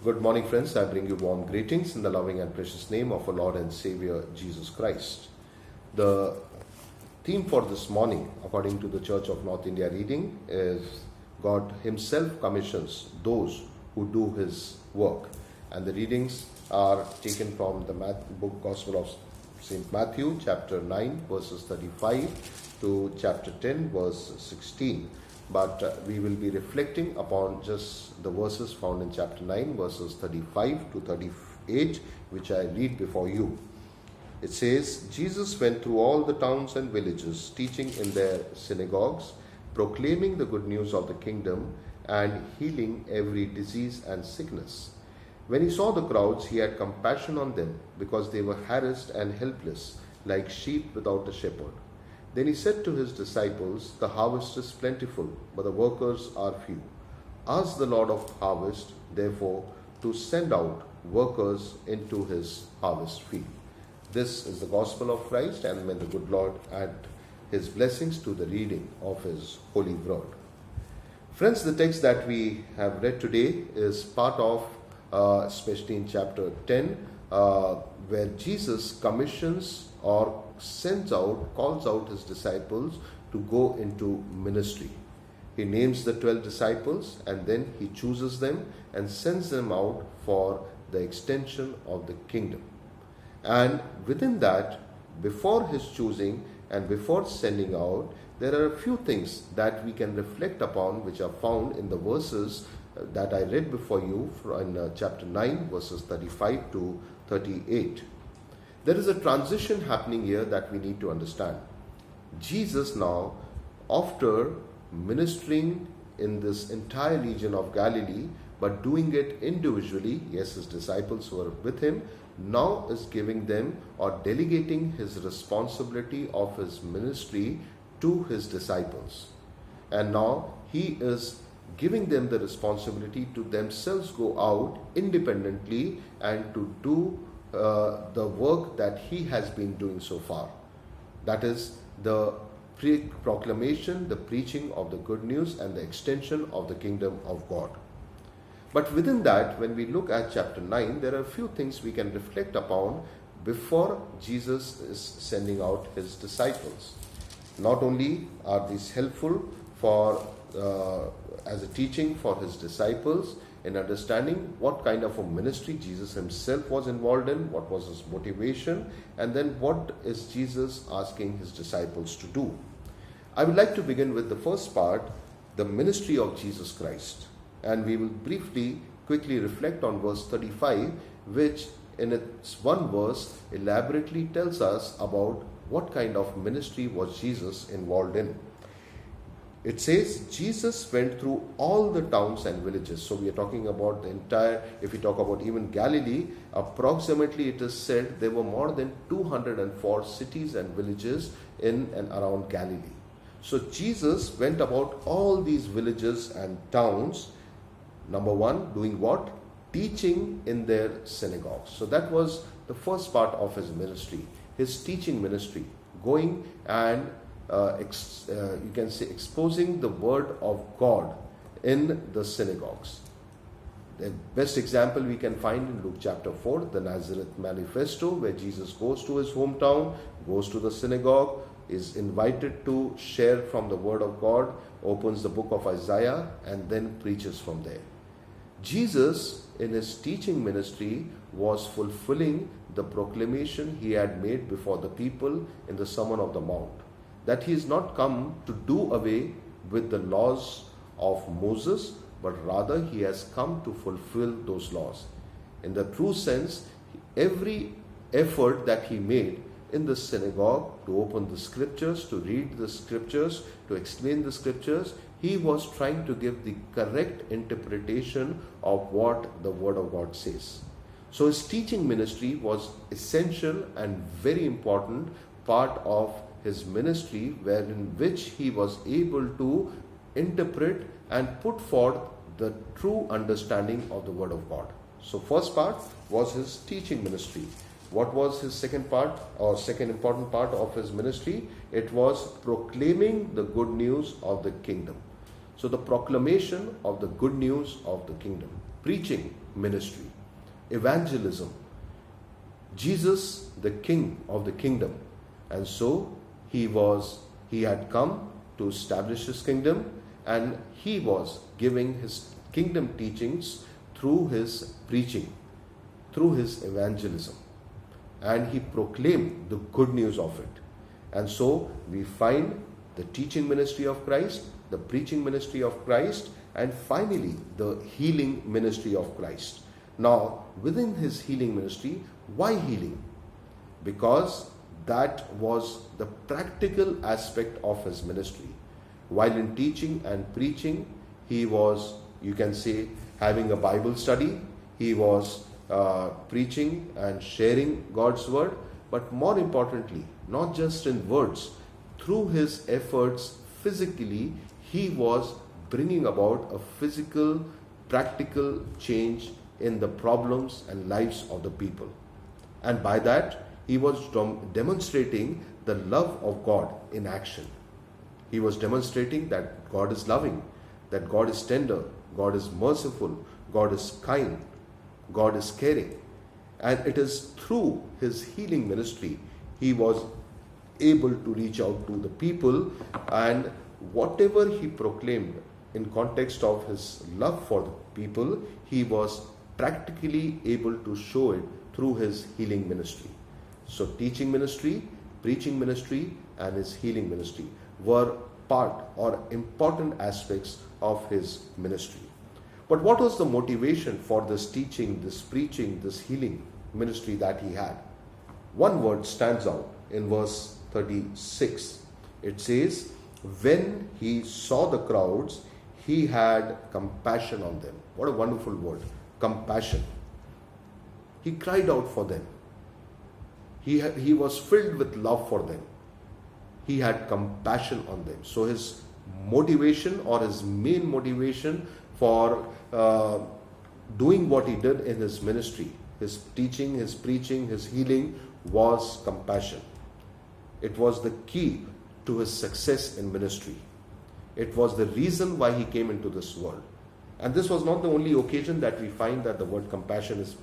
Good morning, friends. I bring you warm greetings in the loving and precious name of our Lord and Savior, Jesus Christ. The theme for this morning, according to the Church of North India reading, is God Himself commissions those who do His work. And the readings are taken from the book Gospel of St. Matthew, chapter 9, verses 35 to chapter 10, verse 16. But we will be reflecting upon just the verses found in chapter 9, verses 35 to 38, which I read before you. It says, Jesus went through all the towns and villages, teaching in their synagogues, proclaiming the good news of the kingdom, and healing every disease and sickness. When he saw the crowds, he had compassion on them, because they were harassed and helpless, like sheep without a shepherd. Then he said to his disciples, the harvest is plentiful, but the workers are few. Ask the Lord of harvest, therefore, to send out workers into his harvest field. This is the gospel of Christ, and may the good Lord add his blessings to the reading of his holy word. Friends, the text that we have read today is part of, especially in chapter 10, where Jesus commissions or calls out his disciples to go into ministry. He names the 12 disciples and then he chooses them and sends them out for the extension of the kingdom. And within that, before his choosing and before sending out, there are a few things that we can reflect upon which are found in the verses that I read before you in chapter 9, verses 35 to 38. There is a transition happening here that we need to understand. Jesus now, after ministering in this entire region of Galilee, but doing it individually, yes, his disciples were with him, now is giving them or delegating his responsibility of his ministry to his disciples. And now he is giving them the responsibility to themselves go out independently and to do the work that he has been doing so far. That is the proclamation, the preaching of the good news and the extension of the kingdom of God. But within that, when we look at chapter 9, there are a few things we can reflect upon before Jesus is sending out his disciples. Not only are these helpful for as a teaching for his disciples in understanding what kind of a ministry Jesus himself was involved in, what was his motivation, and then what is Jesus asking his disciples to do. I would like to begin with the first part, the ministry of Jesus Christ. And we will quickly reflect on verse 35, which in its one verse elaborately tells us about what kind of ministry was Jesus involved in. It says, Jesus went through all the towns and villages. So we are talking about the entire, if we talk about even Galilee, approximately it is said there were more than 204 cities and villages in and around Galilee. So Jesus went about all these villages and towns. Number one, doing what? Teaching in their synagogues. So that was the first part of his ministry, his teaching ministry, going and you can say exposing the word of God in the synagogues. The best example we can find in Luke chapter 4, the Nazareth Manifesto, where Jesus goes to his hometown, goes to the synagogue, is invited to share from the word of God, opens the book of Isaiah, and then preaches from there. Jesus, in his teaching ministry, was fulfilling the proclamation he had made before the people in the Sermon on the Mount, that he is not come to do away with the laws of Moses, but rather he has come to fulfill those laws. In the true sense, every effort that he made in the synagogue to open the scriptures, to read the scriptures, to explain the scriptures, he was trying to give the correct interpretation of what the word of God says. So his teaching ministry was essential and very important part of his ministry, wherein which he was able to interpret and put forth the true understanding of the word of God. So first part was his teaching ministry. What was his second part or second important part of his ministry? It was proclaiming the good news of the kingdom. So the proclamation of the good news of the kingdom, preaching ministry, evangelism, Jesus, the King of the kingdom. And so he had come to establish his kingdom, and he was giving his kingdom teachings through his preaching, through his evangelism. And he proclaimed the good news of it. And so we find the teaching ministry of Christ, the preaching ministry of Christ, and finally the healing ministry of Christ. Now, within his healing ministry, why healing? Because that was the practical aspect of his ministry. While in teaching and preaching, he was, you can say, having a Bible study. He was preaching and sharing God's word. But more importantly, not just in words, through his efforts physically, he was bringing about a physical, practical change in the problems and lives of the people. And by that, he was demonstrating the love of God in action. He was demonstrating that God is loving, that God is tender, God is merciful, God is kind, God is caring. And it is through his healing ministry he was able to reach out to the people, and whatever he proclaimed in context of his love for the people, he was practically able to show it through his healing ministry. So teaching ministry, preaching ministry, and his healing ministry were part or important aspects of his ministry. But what was the motivation for this teaching, this preaching, this healing ministry that he had? One word stands out in verse 36. It says, when he saw the crowds, he had compassion on them. What a wonderful word, compassion. He cried out for them. He was filled with love for them. He had compassion on them. So his motivation, or his main motivation for doing what he did in his ministry, his teaching, his preaching, his healing, was compassion. It was the key to his success in ministry. It was the reason why he came into this world. And this was not the only occasion that we find that the word compassion is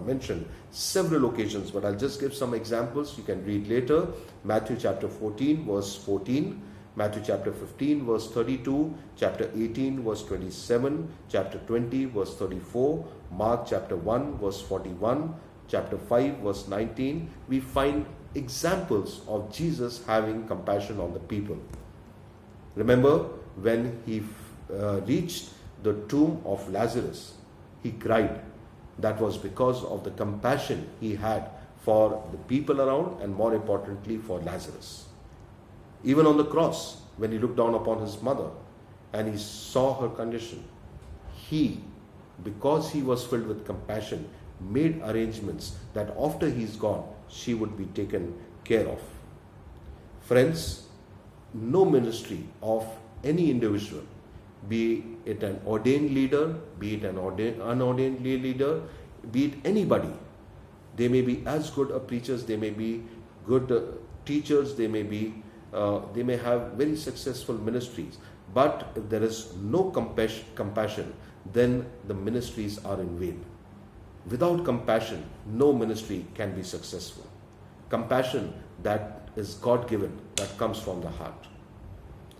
mentioned. Several occasions, but I'll just give some examples. You can read later. Matthew chapter 14 verse 14, Matthew chapter 15 verse 32, chapter 18 verse 27, chapter 20 verse 34, Mark chapter 1 verse 41, chapter 5 verse 19. We find examples of Jesus having compassion on the people. Remember when he reached the tomb of Lazarus, he cried. That was because of the compassion he had for the people around, and more importantly for Lazarus. Even on the cross, when he looked down upon his mother and he saw her condition, he, because he was filled with compassion, made arrangements that after he's gone, she would be taken care of. Friends, no ministry of any individual, be it an ordained leader, be it an unordained leader, be it anybody, they may be as good a preachers, they may be good teachers, they may have very successful ministries, but if there is no compassion, then the ministries are in vain. Without compassion, no ministry can be successful. Compassion that is God-given, that comes from the heart.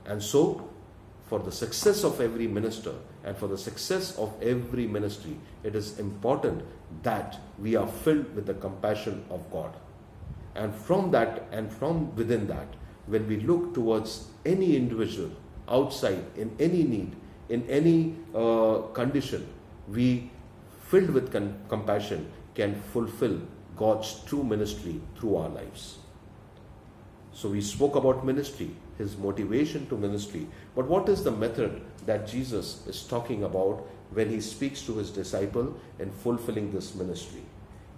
And so, for the success of every minister and for the success of every ministry, it is important that we are filled with the compassion of God. And from that and from within that, when we look towards any individual outside, in any need, in any condition, we, filled with compassion, can fulfill God's true ministry through our lives. So we spoke about ministry, his motivation to ministry. But what is the method that Jesus is talking about when he speaks to his disciple in fulfilling this ministry?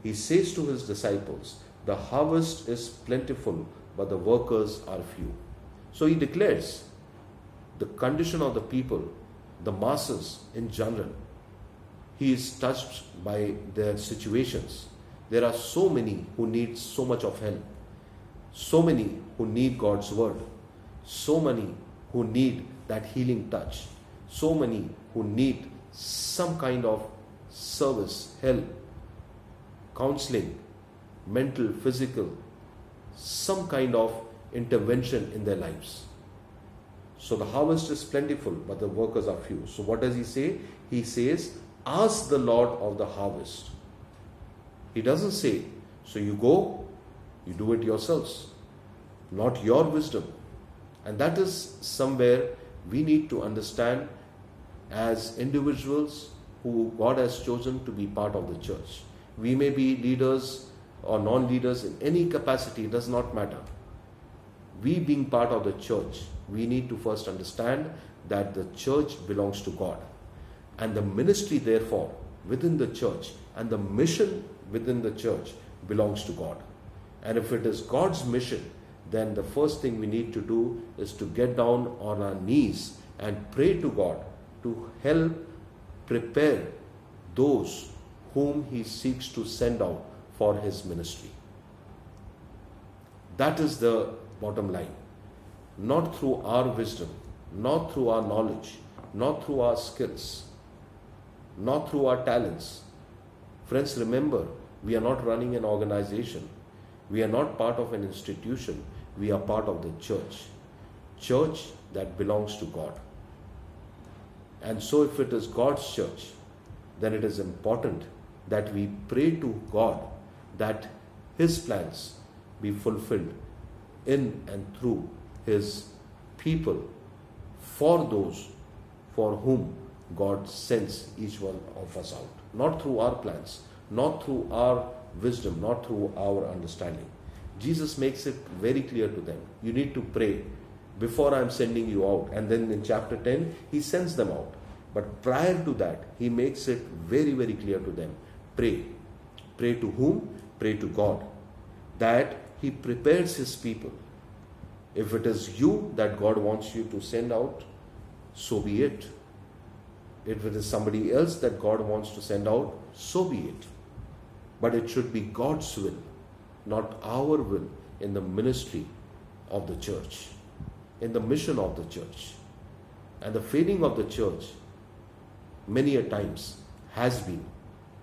He says to his disciples, the harvest is plentiful, but the workers are few. So he declares the condition of the people, the masses in general. He is touched by their situations. There are so many who need so much of help. So many who need God's word. So many who need that healing touch. So many who need some kind of service, help, counseling, mental, physical, some kind of intervention in their lives. So the harvest is plentiful, but the workers are few. So what does he say? He says, ask the Lord of the harvest. He doesn't say, so you go, you do it yourselves. Not your wisdom. And that is somewhere we need to understand as individuals who God has chosen to be part of the church. We may be leaders or non-leaders in any capacity, it does not matter. We being part of the church, we need to first understand that the church belongs to God. And the ministry, therefore, within the church and the mission within the church belongs to God. And if it is God's mission, then the first thing we need to do is to get down on our knees and pray to God to help prepare those whom He seeks to send out for His ministry. That is the bottom line. Not through our wisdom, not through our knowledge, not through our skills, not through our talents. Friends, remember, we are not running an organization. We are not part of an institution. We are part of the church. Church that belongs to God. And so if it is God's church, then it is important that we pray to God that His plans be fulfilled in and through His people for those for whom God sends each one of us out. Not through our plans, not through our wisdom, not through our understanding. Jesus makes it very clear to them. You need to pray before I am sending you out. And then in chapter 10, He sends them out. But prior to that, He makes it very, very clear to them. Pray. Pray to whom? Pray to God. That He prepares His people. If it is you that God wants you to send out, so be it. If it is somebody else that God wants to send out, so be it. But it should be God's will, not our will, in the ministry of the church, in the mission of the church. And the failing of the church, many a times, has been,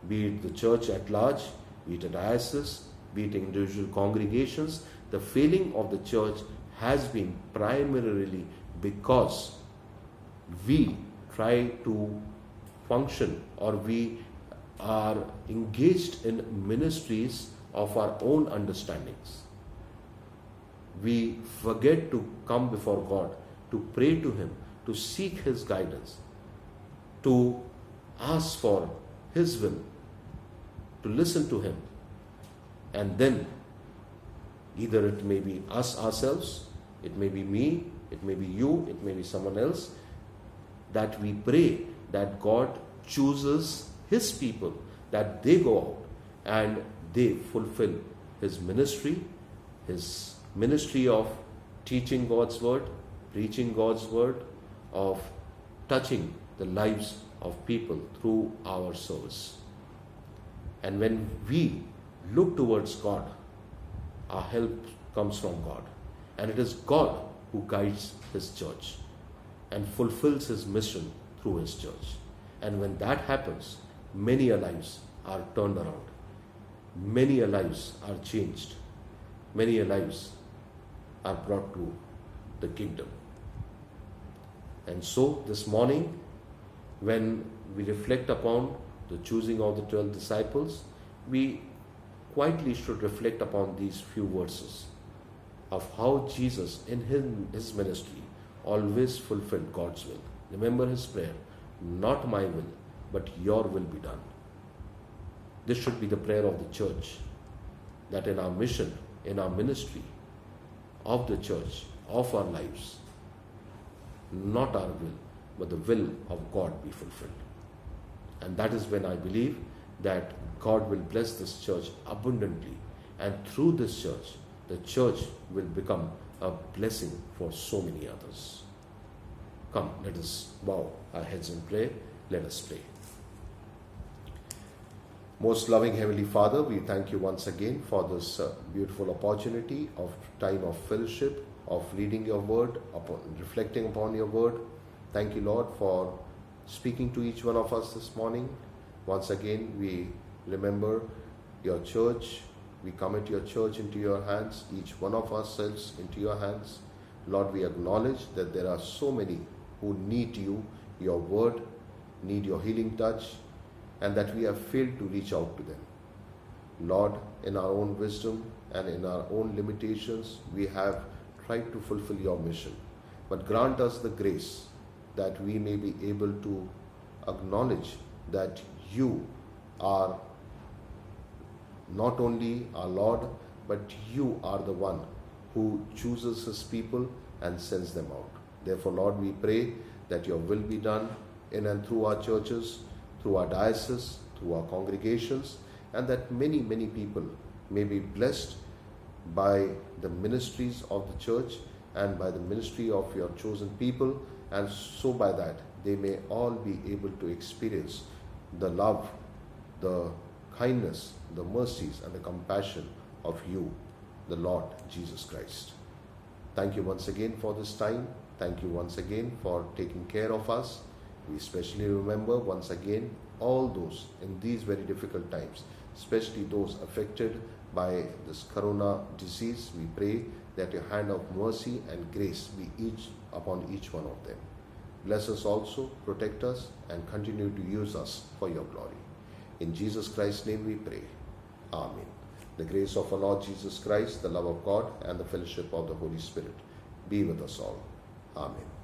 be it the church at large, be it a diocese, be it individual congregations, the failing of the church has been primarily because we try to function or we are engaged in ministries of our own understandings. We forget to come before God, to pray to Him, to seek His guidance, to ask for His will, to listen to Him. And then either it may be us ourselves, it may be me, it may be you, it may be someone else, that we pray that God chooses His people, that they go out and they fulfill His ministry of teaching God's word, preaching God's word, of touching the lives of people through our service. And when we look towards God, our help comes from God. And it is God who guides His church and fulfills His mission through His church. And when that happens, many lives are turned around. Many lives are changed. Many lives are brought to the kingdom. And so this morning, when we reflect upon the choosing of the 12 disciples, we quietly should reflect upon these few verses of how Jesus in his ministry always fulfilled God's will. Remember His prayer, not my will, but your will be done. This should be the prayer of the church, that in our mission, in our ministry of the church, of our lives, not our will, but the will of God be fulfilled. And that is when I believe that God will bless this church abundantly, and through this church, the church will become a blessing for so many others. Come, let us bow our heads and pray. Let us pray. Most loving Heavenly Father, we thank you once again for this beautiful opportunity of time of fellowship, of reading your word, reflecting upon your word, Thank you, Lord, for speaking to each one of us this morning. Once again, we remember your church. We commit your church into your hands, each one of ourselves into your hands. Lord, we acknowledge that there are so many who need you, your word, need your healing touch, and that we have failed to reach out to them. Lord, in our own wisdom and in our own limitations, we have tried to fulfill your mission. But grant us the grace that we may be able to acknowledge that you are not only our Lord, but you are the one who chooses his people and sends them out. Therefore, Lord, we pray that your will be done in and through our churches, through our diocese, through our congregations, and that many, many people may be blessed by the ministries of the church and by the ministry of your chosen people, and so by that they may all be able to experience the love, the kindness, the mercies, and the compassion of you, the Lord Jesus Christ. Thank you once again for this time. Thank you once again for taking care of us. We especially remember once again all those in these very difficult times, especially those affected by this corona disease. We pray that your hand of mercy and grace be upon each one of them. Bless us also, protect us, and continue to use us for your glory. In Jesus Christ's name we pray. Amen. The grace of our Lord Jesus Christ, the love of God, and the fellowship of the Holy Spirit be with us all. Amen.